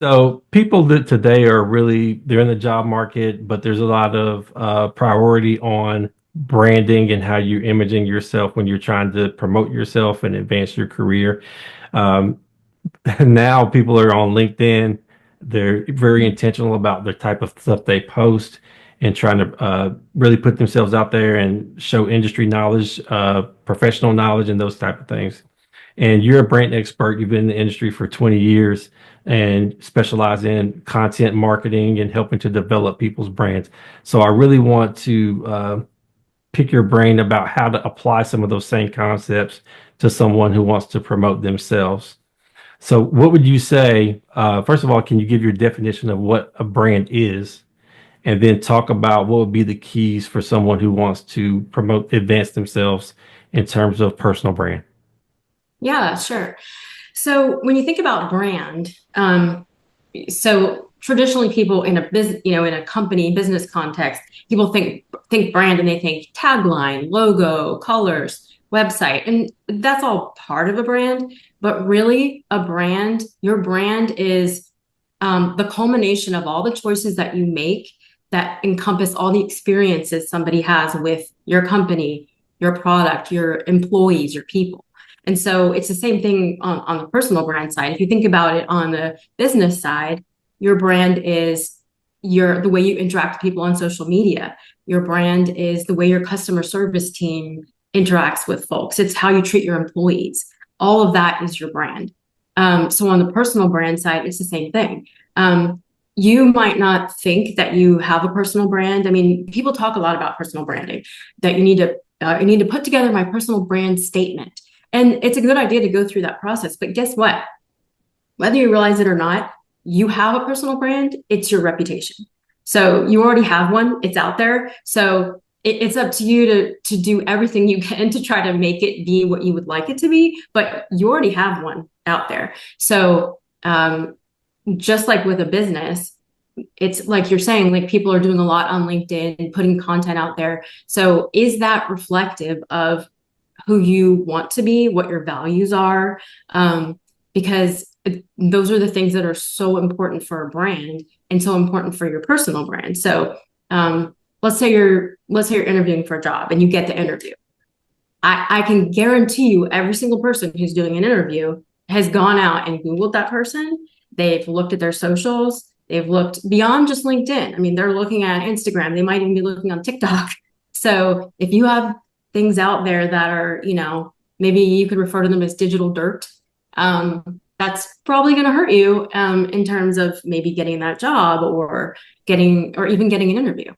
So people that today are really they're in the job market, but there's a lot of priority on branding and how you're imaging yourself when you're trying to promote yourself and advance your career. Um, now people are on LinkedIn. They're very intentional about the type of stuff they post and trying to really put themselves out there and show industry knowledge, professional knowledge, and those type of things. And you're a brand expert. You've been in the industry for 20 years and specialize in content marketing and helping to develop people's brands. So I really want to pick your brain about how to apply some of those same concepts to someone who wants to promote themselves. So what would you say, first of all, can you give your definition of what a brand is? And then talk about what would be the keys for someone who wants to promote, advance themselves in terms of personal brand. Yeah, sure. So when you think about brand, so traditionally people in a business, in a company business context, people think brand and they think tagline, logo, colors, website, and that's all part of a brand. But really, your brand is the culmination of all the choices that you make that encompass all the experiences somebody has with your company, your product, your employees, your people. And so it's the same thing on the personal brand side. If you think about it on the business side, your brand is the way you interact with people on social media. Your brand is the way your customer service team interacts with folks. It's how you treat your employees. All of that is your brand. So on the personal brand side, it's the same thing. You might not think that you have a personal brand. I mean, people talk a lot about personal branding, that you need to put together my personal brand statement. And it's a good idea to go through that process. But guess what? Whether you realize it or not, you have a personal brand, it's your reputation. So you already have one, it's out there. So it's up to you to do everything you can to try to make it be what you would like it to be, but you already have one out there. So just like with a business, it's like you're saying, like people are doing a lot on LinkedIn, putting content out there. So is that reflective of who you want to be, what your values are? Because those are the things that are so important for a brand and so important for your personal brand. So let's say you're interviewing for a job and you get the interview. I can guarantee you every single person who's doing an interview has gone out and Googled that person. They've looked at their socials. They've looked beyond just LinkedIn. I mean, they're looking at Instagram. They might even be looking on TikTok. So if you have things out there that are, maybe you could refer to them as digital dirt, that's probably going to hurt you in terms of maybe getting that job or even getting an interview.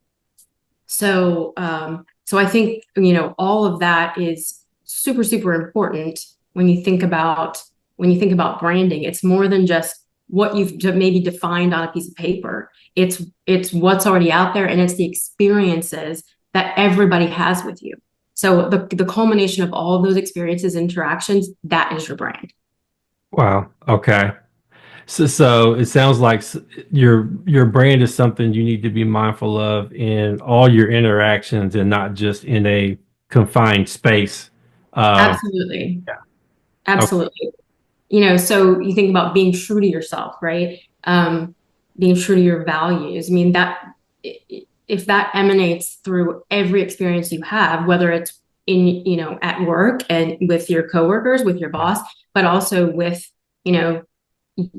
So I think, all of that is super, super important when you think about branding. It's more than just what you've maybe defined on a piece of paper. It's what's already out there, and it's the experiences that everybody has with you. So the culmination of all of those experiences, interactions, that is your brand. Wow. Okay. So it sounds like your brand is something you need to be mindful of in all your interactions and not just in a confined space. Um, Absolutely. yeah. Okay. Absolutely. So you think about being true to yourself, right? Being true to your values. I mean, if that emanates through every experience you have, whether it's at work and with your coworkers, with your boss, but also with,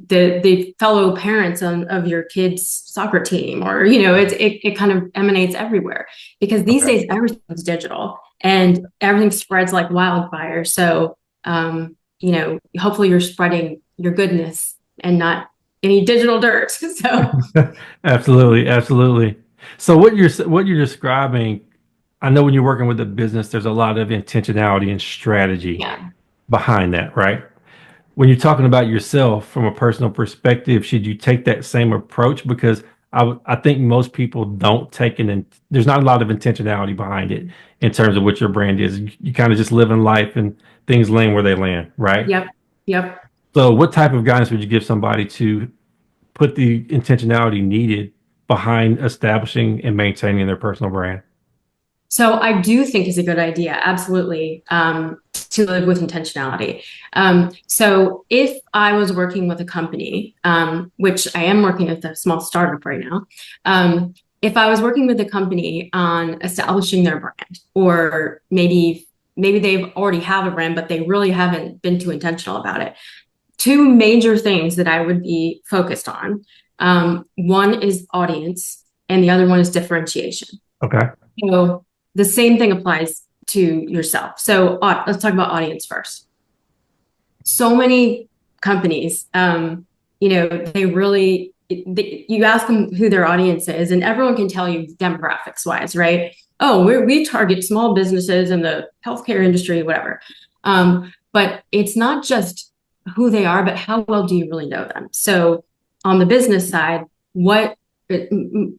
the fellow parents of your kids' soccer team, or, it kind of emanates everywhere because these Okay. days everything's digital and everything spreads like wildfire. So, hopefully you're spreading your goodness and not any digital dirt. So Absolutely. Absolutely. So what you're describing, I know when you're working with a business, there's a lot of intentionality and strategy yeah, behind that, right? When you're talking about yourself from a personal perspective, should you take that same approach? Because I think most people don't take there's not a lot of intentionality behind it in terms of what your brand is. You kind of just live in life and things land where they land, right? yep, yep. So what type of guidance would you give somebody to put the intentionality needed behind establishing and maintaining their personal brand? So I do think it's a good idea, absolutely, to live with intentionality. So if I was working with a company, which I am working with a small startup right now, if I was working with a company on establishing their brand, or maybe they've already have a brand, but they really haven't been too intentional about it. Two major things that I would be focused on. One is audience, and the other one is differentiation. Okay. So the same thing applies to yourself. So let's talk about audience first. So many companies, they really, you ask them who their audience is, and everyone can tell you demographics wise, right? Oh, we target small businesses in the healthcare industry, whatever. But it's not just who they are, but how well do you really know them? So on the business side, what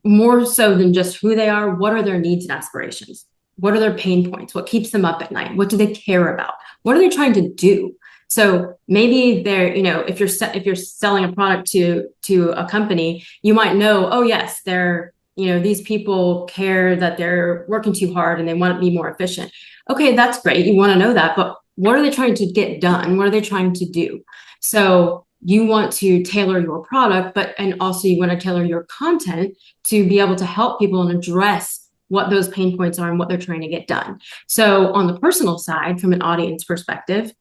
more so than just who they are, what are their needs and aspirations? What are their pain points? What keeps them up at night? What do they care about? What are they trying to do? So maybe they're, if you're selling a product to a company, you might know, oh yes, they're, these people care that they're working too hard and they want to be more efficient. Okay, that's great. You want to know that, but what are they trying to get done? What are they trying to do? So you want to tailor your product, and also you want to tailor your content to be able to help people and address what those pain points are and what they're trying to get done. So on the personal side, from an audience perspective,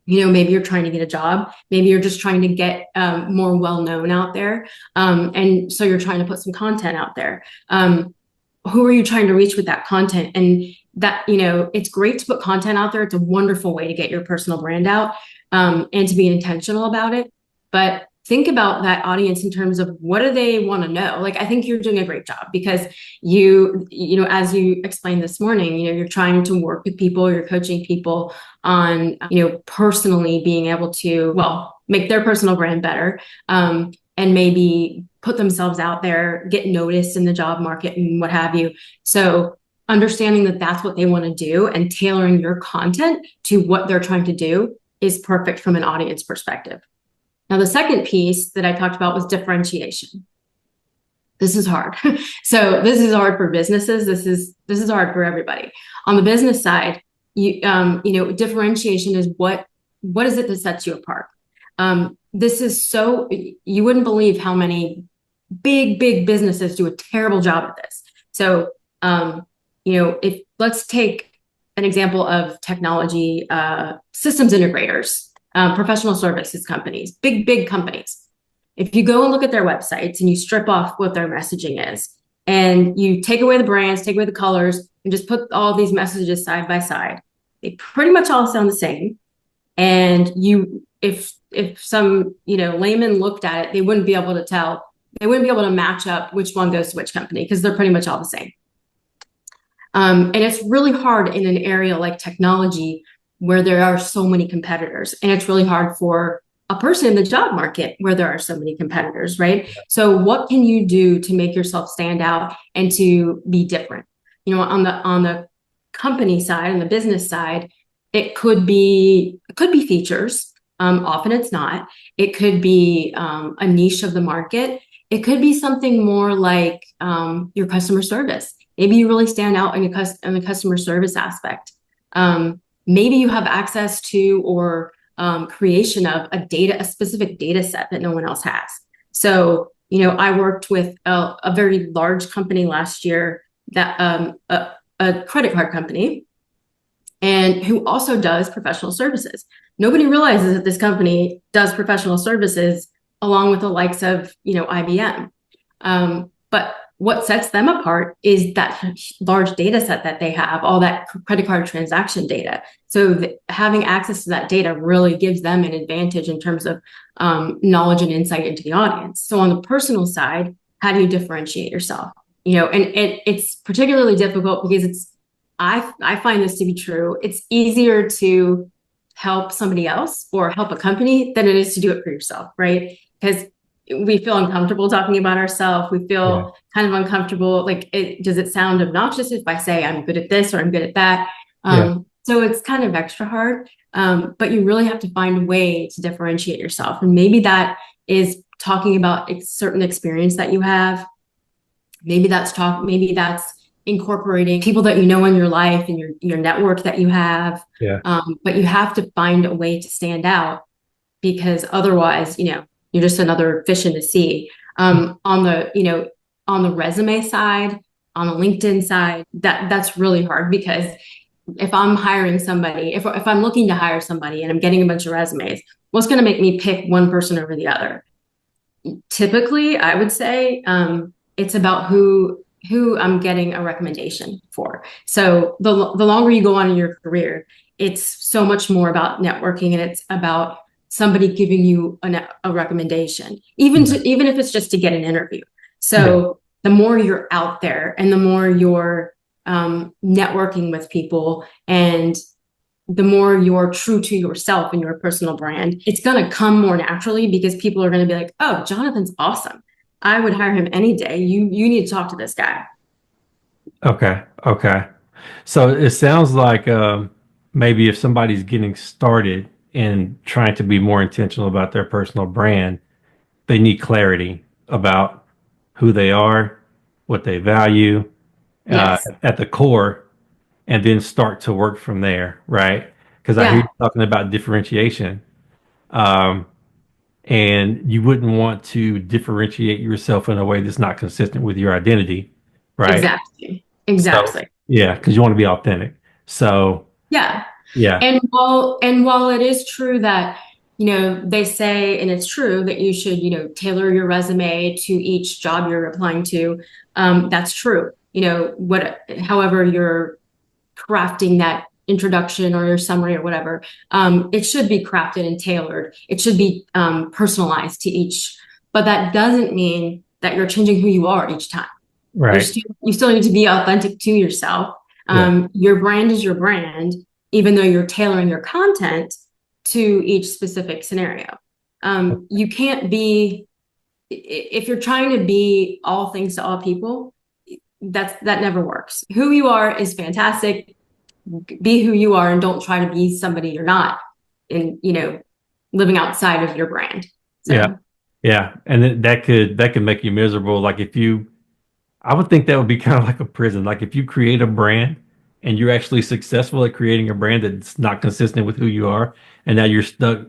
maybe you're trying to get a job, maybe you're just trying to get more well-known out there. And so you're trying to put some content out there. Who are you trying to reach with that content? And that, it's great to put content out there. It's a wonderful way to get your personal brand out, and to be intentional about it. But think about that audience in terms of what do they want to know? Like, I think you're doing a great job because as you explained this morning, you're trying to work with people, you're coaching people on, personally being able to, well, make their personal brand better, and maybe put themselves out there, get noticed in the job market and what have you. So understanding that that's what they want to do and tailoring your content to what they're trying to do is perfect from an audience perspective. Now, the second piece that I talked about was differentiation. This is hard. So this is hard for businesses. This is hard for everybody. On the business side, differentiation is what is it that sets you apart? This is so, you wouldn't believe how many big businesses do a terrible job at this. So, if let's take an example of technology, systems integrators, professional services companies, big companies. If you go and look at their websites and you strip off what their messaging is, and you take away the brands, take away the colors, and just put all these messages side by side, they pretty much all sound the same. And if some, layman looked at it, they wouldn't be able to tell, they wouldn't be able to match up which one goes to which company because they're pretty much all the same. And it's really hard in an area like technology where there are so many competitors. And it's really hard for a person in the job market where there are so many competitors, right? So what can you do to make yourself stand out and to be different? On the company side and the business side, it could be features. Often it's not. It could be a niche of the market. It could be something more like your customer service. Maybe you really stand out in the customer service aspect. Maybe you have access to or creation of a specific data set that no one else has. So, I worked with a very large company last year, that a credit card company, and who also does professional services. Nobody realizes that this company does professional services along with the likes of, IBM. But what sets them apart is that large data set that they have, all that credit card transaction data. So having access to that data really gives them an advantage in terms of knowledge and insight into the audience. So on the personal side, how do you differentiate yourself? And it's particularly difficult because I find this to be true. It's easier to help somebody else or help a company than it is to do it for yourself, right? Because we feel uncomfortable talking about ourselves. We feel kind of uncomfortable. Like, does it sound obnoxious if I say I'm good at this or I'm good at that? So it's kind of extra hard. But you really have to find a way to differentiate yourself. And maybe that is talking about a certain experience that you have. Maybe that's incorporating people that you know in your life and your network that you have. Yeah. But you have to find a way to stand out because otherwise, you're just another fish in the sea. On the, on the resume side, on the LinkedIn side, that's really hard because if I'm hiring somebody, if I'm looking to hire somebody and I'm getting a bunch of resumes, what's going to make me pick one person over the other? Typically, I would say it's about who I'm getting a recommendation for. So the longer you go on in your career, it's so much more about networking, and it's about somebody giving you a recommendation, even if it's just to get an interview. So the more you're out there and the more you're networking with people and the more you're true to yourself and your personal brand, it's going to come more naturally because people are going to be like, oh, Jonathan's awesome. I would hire him any day. You need to talk to this guy. Okay. Okay. So it sounds like maybe if somebody's getting started and trying to be more intentional about their personal brand, they need clarity about who they are, what they value Yes. at the core, and then start to work from there, right? Because I hear you Yeah, talking about differentiation, um, and you wouldn't want to differentiate yourself in a way that's not consistent with your identity, right? exactly. So, Exactly. yeah, because you want to be authentic. So, Yeah. yeah, And while it is true that, they say, and it's true that you should, tailor your resume to each job you're applying to, that's true. However you're crafting that introduction or your summary or whatever, it should be crafted and tailored. It should be personalized to each, but that doesn't mean that you're changing who you are each time. right. You still need to be authentic to yourself. Yeah, Your brand is your brand, even though you're tailoring your content to each specific scenario. You can't be, if you're trying to be all things to all people, that never works. Who you are is fantastic. Be who you are and don't try to be somebody you're not in, living outside of your brand. yeah, So, yeah. And that could make you miserable. Like if you, I would think that would be kind of like a prison. Like if you create a brand and you're actually successful at creating a brand that's not consistent with who you are, and now you're stuck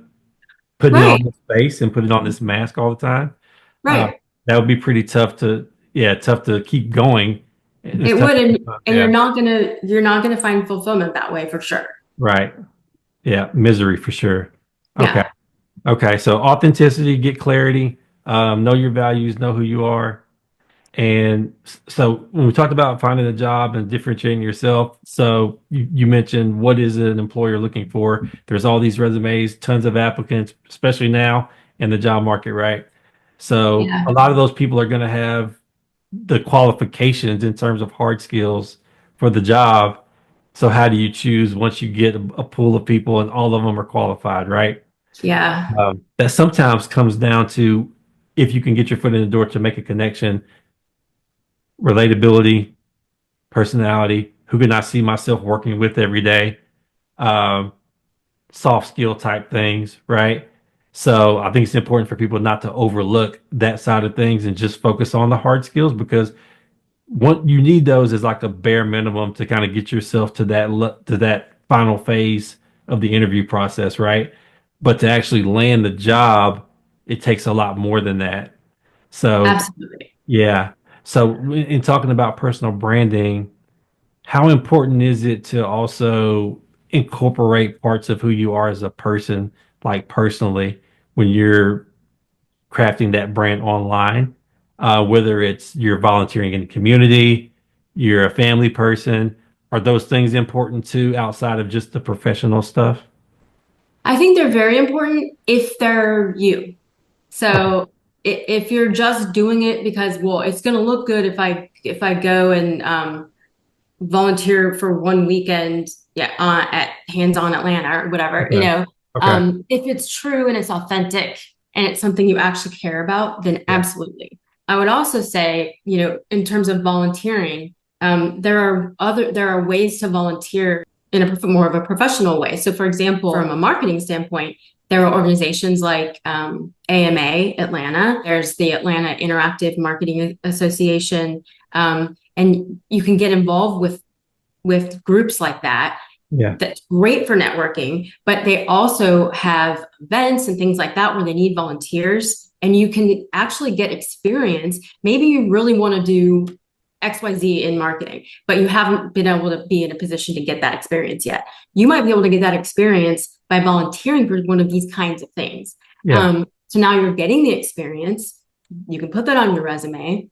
putting on right, this face and putting on this mask all the time, uh, right. that would be pretty tough to, yeah, tough to keep going. It's It tough. would, and Yeah, you're not gonna find fulfillment that way for sure. right. Yeah, misery for sure. Okay. Yeah. Okay. So authenticity, get clarity, know your values, know who you are. And so when we talked about finding a job and differentiating yourself, so you mentioned what is an employer looking for? There's all these resumes, tons of applicants, especially now in the job market, right? So Yeah. a lot of those people are going to have the qualifications in terms of hard skills for the job. So how do you choose once you get a pool of people and all of them are qualified, right? Yeah. That sometimes comes down to if you can get your foot in the door to make a connection, relatability, personality, who can I see myself working with every day, um, soft skill type things, right? So I think it's important for people not to overlook that side of things and just focus on the hard skills because what you need those is like a bare minimum to kind of get yourself to that final phase of the interview process, right? But to actually land the job, it takes a lot more than that. So Absolutely. yeah. So in talking about personal branding, how important is it to also incorporate parts of who you are as a person, like personally, when you're crafting that brand online? Whether it's you're volunteering in the community, you're a family person, are those things important too outside of just the professional stuff? I think they're very important if they're you. Okay. So if you're just doing it because, well, it's going to look good if I go and volunteer for one weekend, yeah, at Hands On Atlanta or whatever, Okay. Okay. if it's true and it's authentic and it's something you actually care about, then Yeah. absolutely. I would also say, in terms of volunteering, there are ways to volunteer in a more of a professional way. So, for example, from a marketing standpoint, there are organizations like AMA Atlanta. There's the Atlanta Interactive Marketing Association. and you can get involved with groups like that. Yeah. That's great for networking, but they also have events and things like that where they need volunteers, and you can actually get experience. Maybe you really want to do XYZ in marketing, but you haven't been able to be in a position to get that experience yet. You might be able to get that experience by volunteering for one of these kinds of things. Yeah. So now you're getting the experience. You can put that on your resume.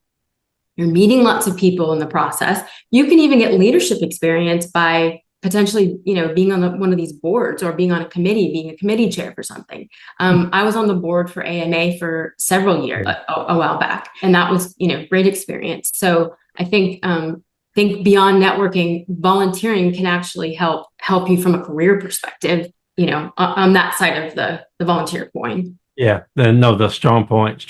You're meeting lots of people in the process. You can even get leadership experience by potentially, being on one of these boards or being on a committee, being a committee chair for something. I was on the board for AMA for several years, a while back, and that was, great experience. So I think beyond networking, volunteering can actually help you from a career perspective, on that side of the volunteer coin. Yeah. Then no, the strong point.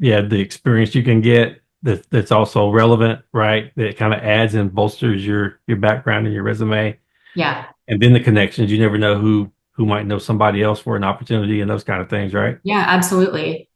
Yeah, the experience you can get that's also relevant, right? That kind of adds and bolsters your background and your resume. Yeah. And then the connections. You never know who might know somebody else for an opportunity and those kind of things, right? Yeah, absolutely.